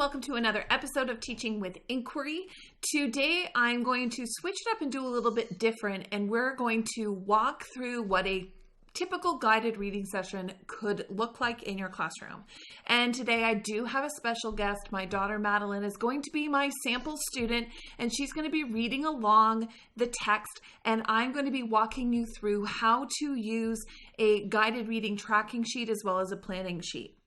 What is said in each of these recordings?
welcome to another episode of Teaching with Inquiry. Today I'm going to switch it up and do a little bit different, and we're going to walk through what a typical guided reading session could look like in your classroom. And today I do have a special guest. My daughter Madeline is going to be my sample student, and she's going to be reading along the text, and I'm going to be walking you through how to use a guided reading tracking sheet as well as a planning sheet.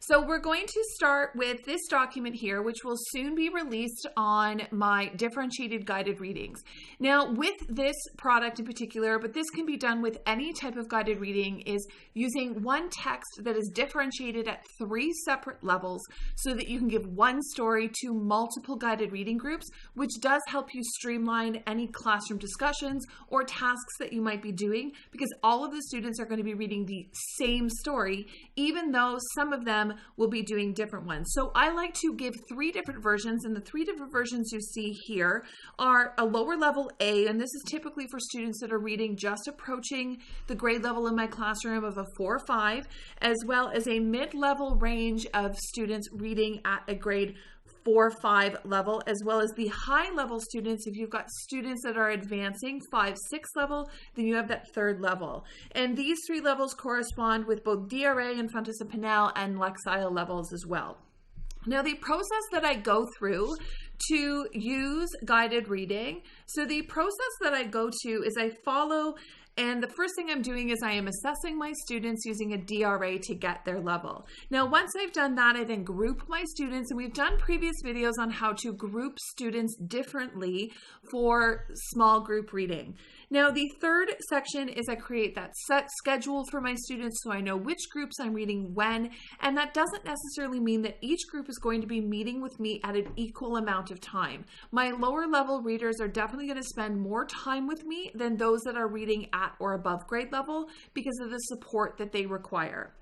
So we're going to start with this document here, which will soon be released on my differentiated guided readings. Now, with this product in particular, but this can be done with any type of guided reading, is using one text that is differentiated at 3 separate levels so that you can give one story to multiple guided reading groups, which does help you streamline any classroom discussions or tasks that you might be doing, because all of the students are going to be reading the same story, even though some of them will be doing different ones. So I like to give 3 different versions, and the 3 different versions you see here are a lower level A, and this is typically for students that are reading just approaching the grade level in my classroom of a 4 or 5, as well as a mid-level range of students reading at a grade 4 or 5 level, as well as the high level students. If you've got students that are advancing 5, 6 level, then you have that 3rd level. And these 3 levels correspond with both DRA and Frontis-Pinel and Lexile levels as well. Now, the process that I go through to use guided reading, so the process that I go to is I follow, and the first thing I'm doing is I am assessing my students using a DRA to get their level. Now, once I've done that, I then group my students, and we've done previous videos on how to group students differently for small group reading. Now, the 3rd section is I create that set schedule for my students so I know which groups I'm reading when, and that doesn't necessarily mean that each group is going to be meeting with me at an equal amount of time. My lower level readers are definitely going to spend more time with me than those that are reading at or above grade level because of the support that they require.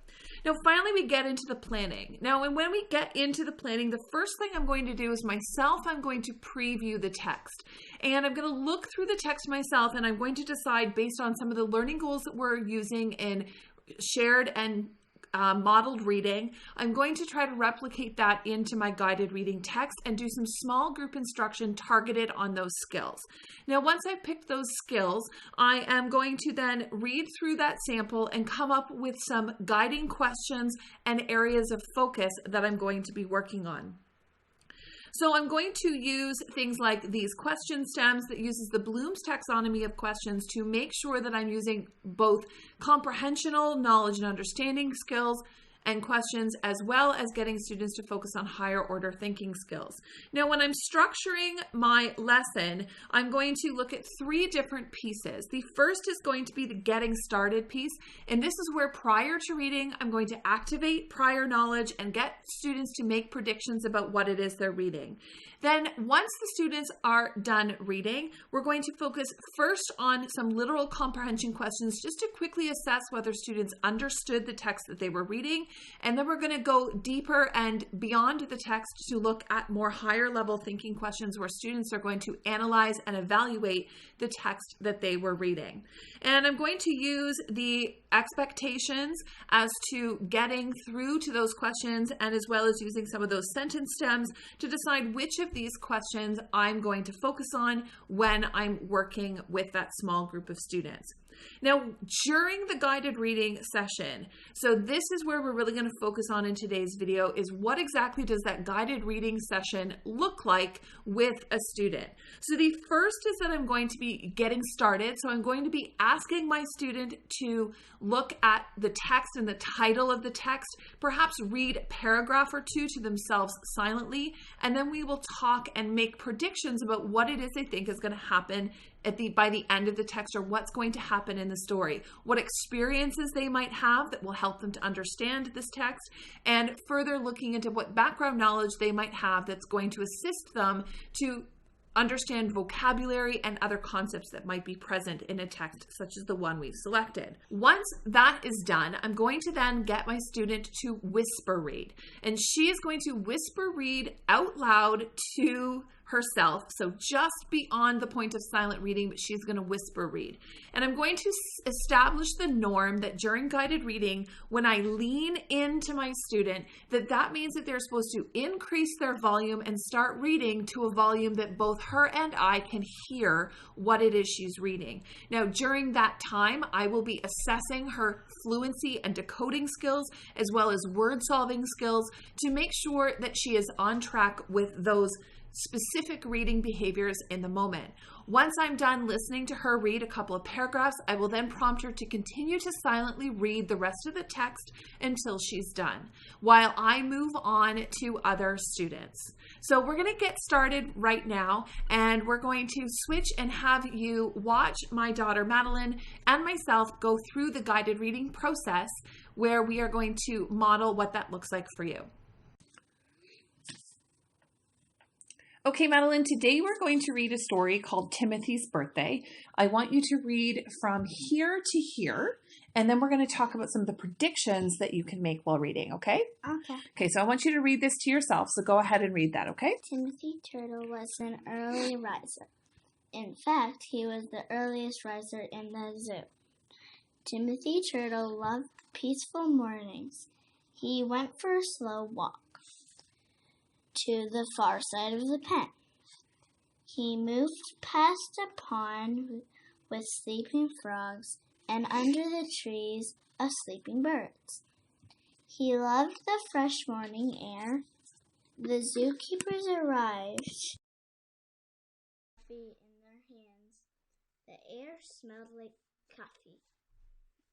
Now, finally, we get into the planning. Now, and when we get into the planning, the first thing I'm going to do is I'm going to preview the text. And I'm going to look through the text myself, and I'm going to decide based on some of the learning goals that we're using in shared and modeled reading. I'm going to try to replicate that into my guided reading text and do some small group instruction targeted on those skills. Now, once I've picked those skills, I am going to then read through that sample and come up with some guiding questions and areas of focus that I'm going to be working on. So I'm going to use things like these question stems that uses the Bloom's taxonomy of questions to make sure that I'm using both comprehensional knowledge and understanding skills and questions, as well as getting students to focus on higher order thinking skills. Now, when I'm structuring my lesson, I'm going to look at 3 different pieces. The first is going to be the getting started piece, and this is where prior to reading, I'm going to activate prior knowledge and get students to make predictions about what it is they're reading. Then once the students are done reading, we're going to focus first on some literal comprehension questions just to quickly assess whether students understood the text that they were reading. And then we're going to go deeper and beyond the text to look at more higher level thinking questions where students are going to analyze and evaluate the text that they were reading. And I'm going to use the expectations as to getting through to those questions, and as well as using some of those sentence stems to decide which of these questions I'm going to focus on when I'm working with that small group of students. Now, during the guided reading session, so this is where we're really going to focus on in today's video, is what exactly does that guided reading session look like with a student? So the first is that I'm going to be getting started. So I'm going to be asking my student to look at the text and the title of the text, perhaps read a paragraph or 2 to themselves silently, and then we will talk and make predictions about what it is they think is going to happen by the end of the text, or what's going to happen in the story, what experiences they might have that will help them to understand this text, and further looking into what background knowledge they might have that's going to assist them to understand vocabulary and other concepts that might be present in a text such as the one we've selected. Once that is done, I'm going to then get my student to whisper read. And she is going to whisper read out loud to herself, so just beyond the point of silent reading, but she's going to whisper read. And I'm going to establish the norm that during guided reading, when I lean into my student, that means that they're supposed to increase their volume and start reading to a volume that both her and I can hear what it is she's reading. Now, during that time, I will be assessing her fluency and decoding skills, as well as word solving skills, to make sure that she is on track with those specific reading behaviors in the moment. Once I'm done listening to her read a couple of paragraphs, I will then prompt her to continue to silently read the rest of the text until she's done, while I move on to other students. So we're going to get started right now, and we're going to switch and have you watch my daughter Madeline and myself go through the guided reading process, where we are going to model what that looks like for you. Okay, Madeline, today we're going to read a story called Timothy's Birthday. I want you to read from here to here, and then we're going to talk about some of the predictions that you can make while reading, okay? Okay. Okay, so I want you to read this to yourself, so go ahead and read that, okay? Timothy Turtle was an early riser. In fact, he was the earliest riser in the zoo. Timothy Turtle loved peaceful mornings. He went for a slow walk to the far side of the pen. He moved past a pond with sleeping frogs, and under the trees of sleeping birds. He loved the fresh morning air. The zookeepers arrived, coffee in their hands. The air smelled like coffee.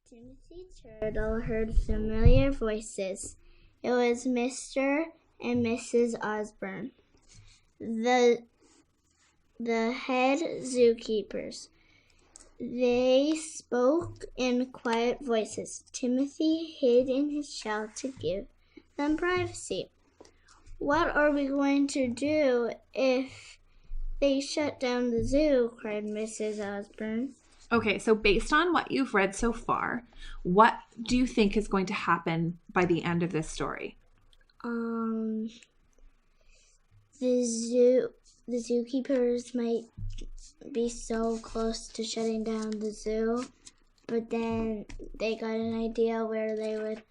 Timothy Turtle heard familiar voices. It was Mr. and Mrs. Osborne, the head zookeepers. They spoke in quiet voices. Timothy hid in his shell to give them privacy. "What are we going to do if they shut down the zoo?" cried Mrs. Osborne. Okay, so based on what you've read so far, what do you think is going to happen by the end of this story? The zookeepers might be so close to shutting down the zoo, but then they got an idea where they would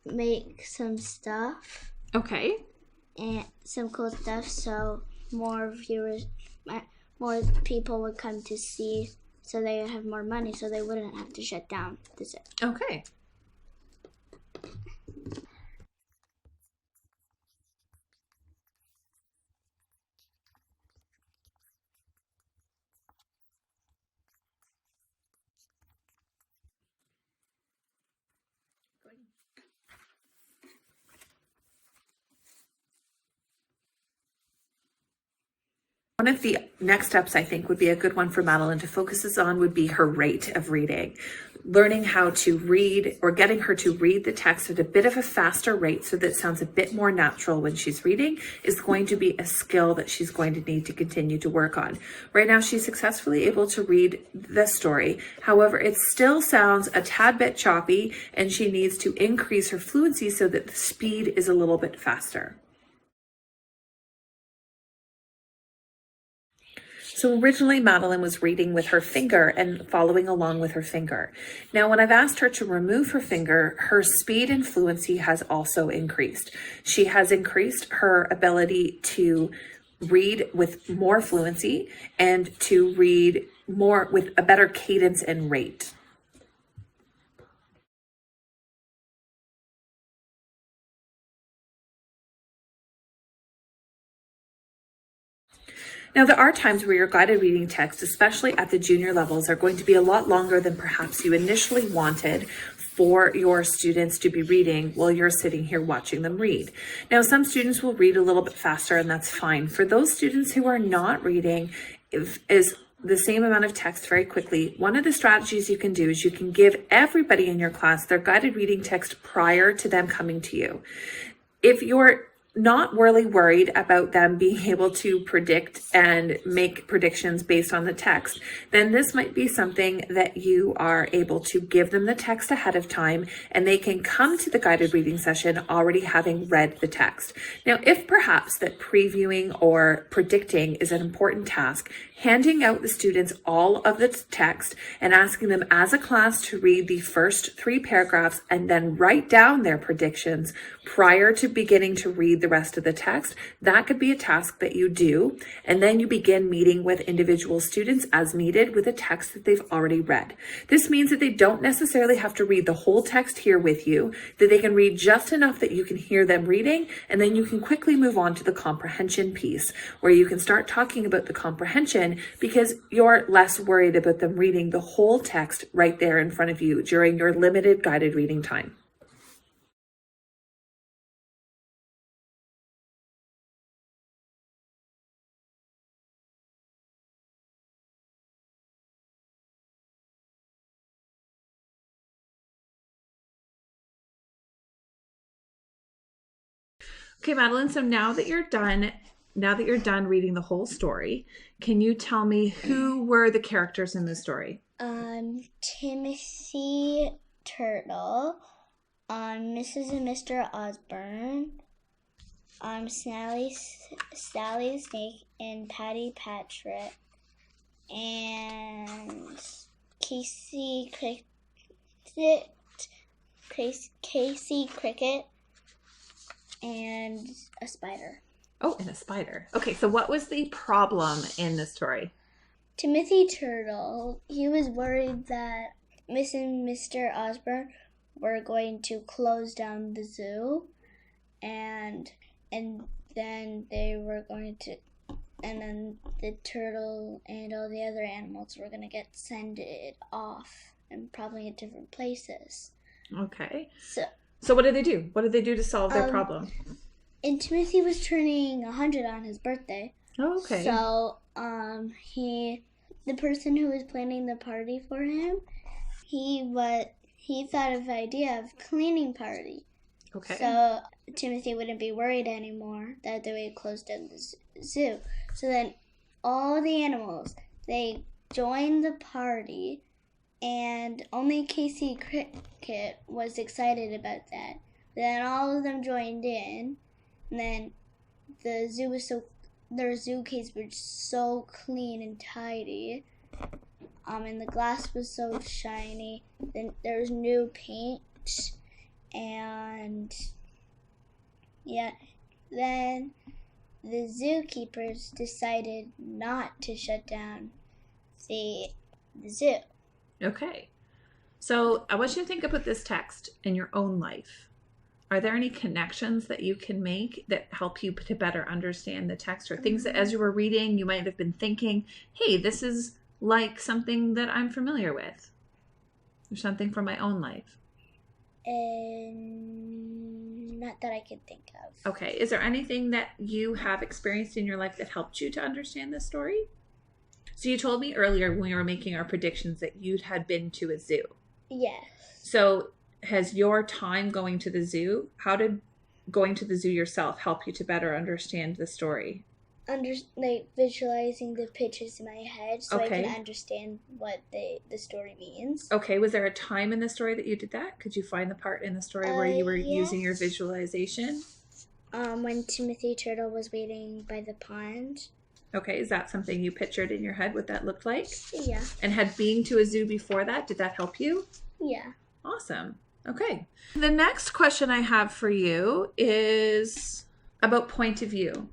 make some stuff. Okay. And some cool stuff, so more people would come to see, so they would have more money, so they wouldn't have to shut down the zoo. Okay. One of the next steps I think would be a good one for Madeline to focus on would be her rate of reading. Learning how to read, or getting her to read the text at a bit of a faster rate so that it sounds a bit more natural when she's reading, is going to be a skill that she's going to need to continue to work on. Right now, she's successfully able to read the story. However, it still sounds a tad bit choppy, and she needs to increase her fluency so that the speed is a little bit faster. So originally Madeline was reading with her finger and following along with her finger. Now, when I've asked her to remove her finger, her speed and fluency has also increased. She has increased her ability to read with more fluency and to read more with a better cadence and rate. Now, there are times where your guided reading text, especially at the junior levels, are going to be a lot longer than perhaps you initially wanted for your students to be reading while you're sitting here watching them read. Now, some students will read a little bit faster, and that's fine. For those students who are not reading is the same amount of text very quickly, one of the strategies you can do is you can give everybody in your class their guided reading text prior to them coming to you. If your not really worried about them being able to predict and make predictions based on the text, then this might be something that you are able to give them the text ahead of time, and they can come to the guided reading session already having read the text. Now, if perhaps that previewing or predicting is an important task, handing out the students all of the text and asking them as a class to read the first 3 paragraphs and then write down their predictions prior to beginning to read the rest of the text, that could be a task that you do. And then you begin meeting with individual students as needed with a text that they've already read. This means that they don't necessarily have to read the whole text here with you, that they can read just enough that you can hear them reading, and then you can quickly move on to the comprehension piece, where you can start talking about the comprehension because you're less worried about them reading the whole text right there in front of you during your limited guided reading time. Okay, Madeline, so now that you're done reading the whole story, can you tell me who were the characters in the story? Timothy Turtle, Mrs. and Mr. Osborne, Sally Snake and Patty Patrick, and Casey Cricket, and a spider. Oh, and a spider. Okay, so what was the problem in the story? Timothy Turtle, he was worried that Miss and Mr. Osborne were going to close down the zoo, and then they were going to, and then the turtle and all the other animals were going to get sent off, and probably at different places. Okay. So what did they do? What did they do to solve their problem? And Timothy was turning 100 on his birthday. Oh, okay. So, the person who was planning the party for him, he thought of the idea of cleaning party. Okay. So Timothy wouldn't be worried anymore that they would close down the zoo. So then all the animals, they joined the party, and only Casey Cricket was excited about that. Then all of them joined in, and then their zoo cage was so clean and tidy, and the glass was so shiny. Then there was new paint, and then the zookeepers decided not to shut down the zoo. Okay. So I want you to think about this text in your own life. Are there any connections that you can make that help you to better understand the text, or things that as you were reading, you might have been thinking, hey, this is like something that I'm familiar with, or something from my own life? Not that I can think of. Okay. Is there anything that you have experienced in your life that helped you to understand this story? So you told me earlier when we were making our predictions that you had been to a zoo. Yes. So has your time going to the zoo, how did going to the zoo yourself help you to better understand the story? Visualizing the pictures in my head so Okay. I can understand what the story means. Okay, was there a time in the story that you did that? Could you find the part in the story where you were using your visualization? When Timothy Turtle was waiting by the pond. Okay, is that something you pictured in your head what that looked like? Yeah. And had being to a zoo before that, did that help you? Yeah. Awesome. Okay. The next question I have for you is about point of view.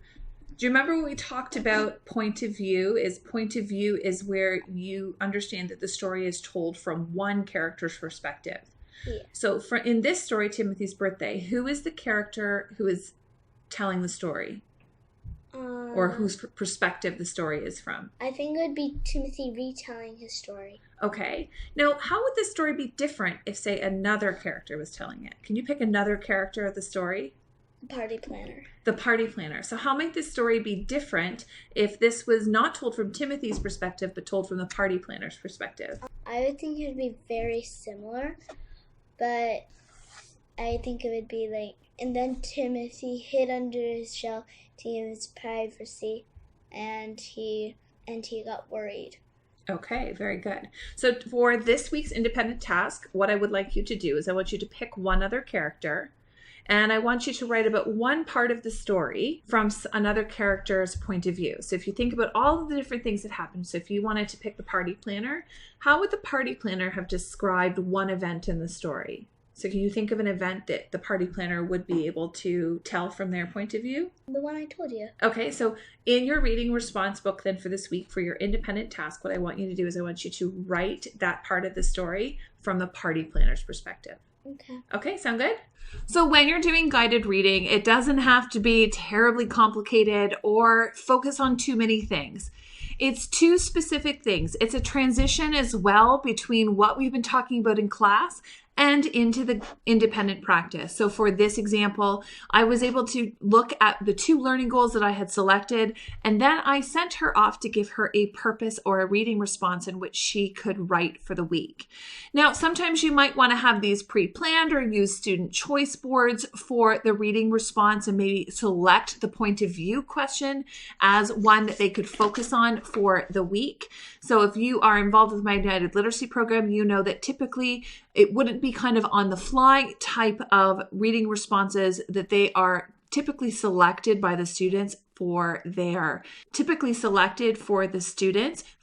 Do you remember when we talked about point of view? Point of view is where you understand that the story is told from one character's perspective. Yeah. So in this story, Timothy's birthday, who is the character who is telling the story? Or whose perspective the story is from? I think it would be Timothy retelling his story. Okay. Now, how would this story be different if, say, another character was telling it? Can you pick another character of the story? The party planner. The party planner. So how might this story be different if this was not told from Timothy's perspective, but told from the party planner's perspective? I would think it would be very similar, but I think it would be like, and then Timothy hid under his shell to give his privacy, and he got worried. Okay, very good. So for this week's independent task, what I would like you to do is I want you to pick one other character, and I want you to write about one part of the story from another character's point of view. So if you think about all of the different things that happened, so if you wanted to pick the party planner, how would the party planner have described one event in the story? So can you think of an event that the party planner would be able to tell from their point of view? The one I told you. Okay, so in your reading response book then for this week for your independent task, what I want you to do is I want you to write that part of the story from the party planner's perspective. Okay. Okay, sound good? So when you're doing guided reading, it doesn't have to be terribly complicated or focus on too many things. It's two specific things. It's a transition as well between what we've been talking about in class and into the independent practice. So for this example, I was able to look at the 2 learning goals that I had selected, and then I sent her off to give her a purpose or a reading response in which she could write for the week. Now, sometimes you might want to have these pre-planned or use student choice boards for the reading response and maybe select the point of view question as one that they could focus on for the week. So if you are involved with my United Literacy program, you know that typically it wouldn't be kind of on the fly type of reading responses that they are typically selected by the students for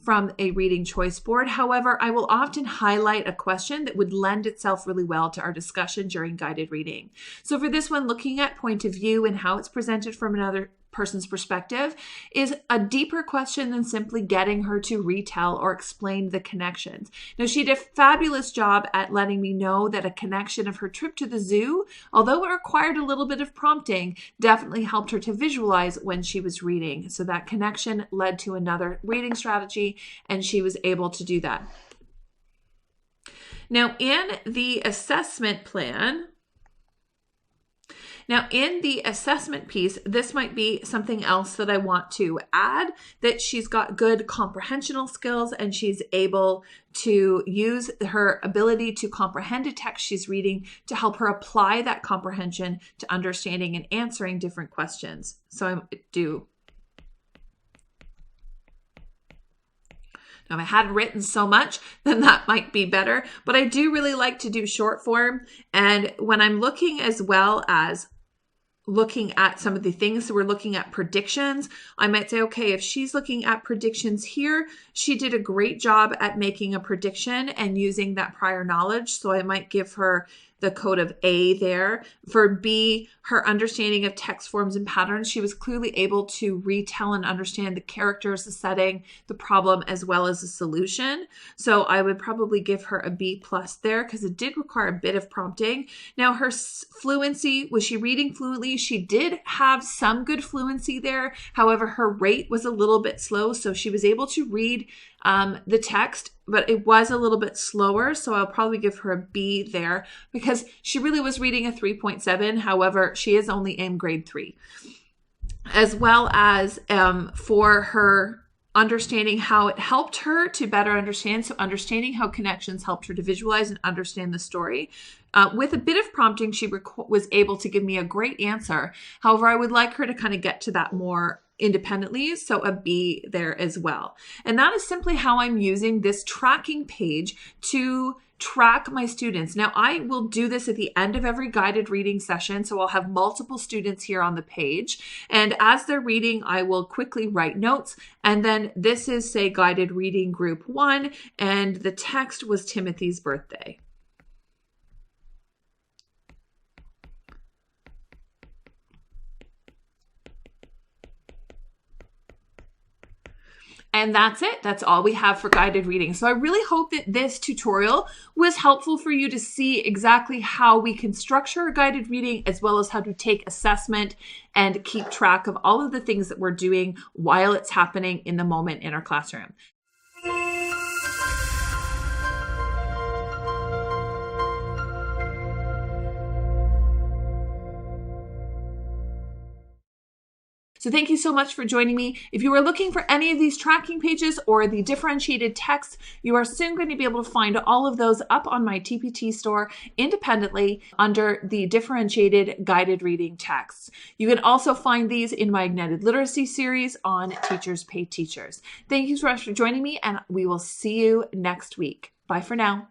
from a reading choice board. However, I will often highlight a question that would lend itself really well to our discussion during guided reading. So for this one, looking at point of view and how it's presented from another person's perspective is a deeper question than simply getting her to retell or explain the connections. Now, she did a fabulous job at letting me know that a connection of her trip to the zoo, although it required a little bit of prompting, definitely helped her to visualize when she was reading. So that connection led to another reading strategy, and she was able to do that. Now, in the assessment piece, this might be something else that I want to add, that she's got good comprehensional skills and she's able to use her ability to comprehend a text she's reading to help her apply that comprehension to understanding and answering different questions. So Now, if I had written so much, then that might be better, but I do really like to do short form. And when I'm looking as well as looking at some of the things that we're looking at predictions, I might say, okay, if she's looking at predictions here, she did a great job at making a prediction and using that prior knowledge. So I might give her the code of A there. For B, her understanding of text forms and patterns, she was clearly able to retell and understand the characters, the setting, the problem, as well as the solution. So I would probably give her a B+ there because it did require a bit of prompting. Now, her fluency, was she reading fluently? She did have some good fluency there. However, her rate was a little bit slow, so she was able to read the text, but it was a little bit slower. So I'll probably give her a B there because she really was reading a 3.7. However, she is only in grade 3, as well as for her understanding how it helped her to better understand. So understanding how connections helped her to visualize and understand the story. With a bit of prompting, she was able to give me a great answer. However, I would like her to kind of get to that more independently, so a B there as well. And that is simply how I'm using this tracking page to track my students. Now, I will do this at the end of every guided reading session, so I'll have multiple students here on the page. And as they're reading, I will quickly write notes. And then this is, say, guided reading group 1, and the text was Timothy's birthday. And that's it. That's all we have for guided reading. So I really hope that this tutorial was helpful for you to see exactly how we can structure a guided reading, as well as how to take assessment and keep track of all of the things that we're doing while it's happening in the moment in our classroom. So thank you so much for joining me. If you are looking for any of these tracking pages or the differentiated text, you are soon going to be able to find all of those up on my TPT store independently under the differentiated guided reading texts. You can also find these in my Ignited Literacy series on Teachers Pay Teachers. Thank you so much for joining me, and we will see you next week. Bye for now.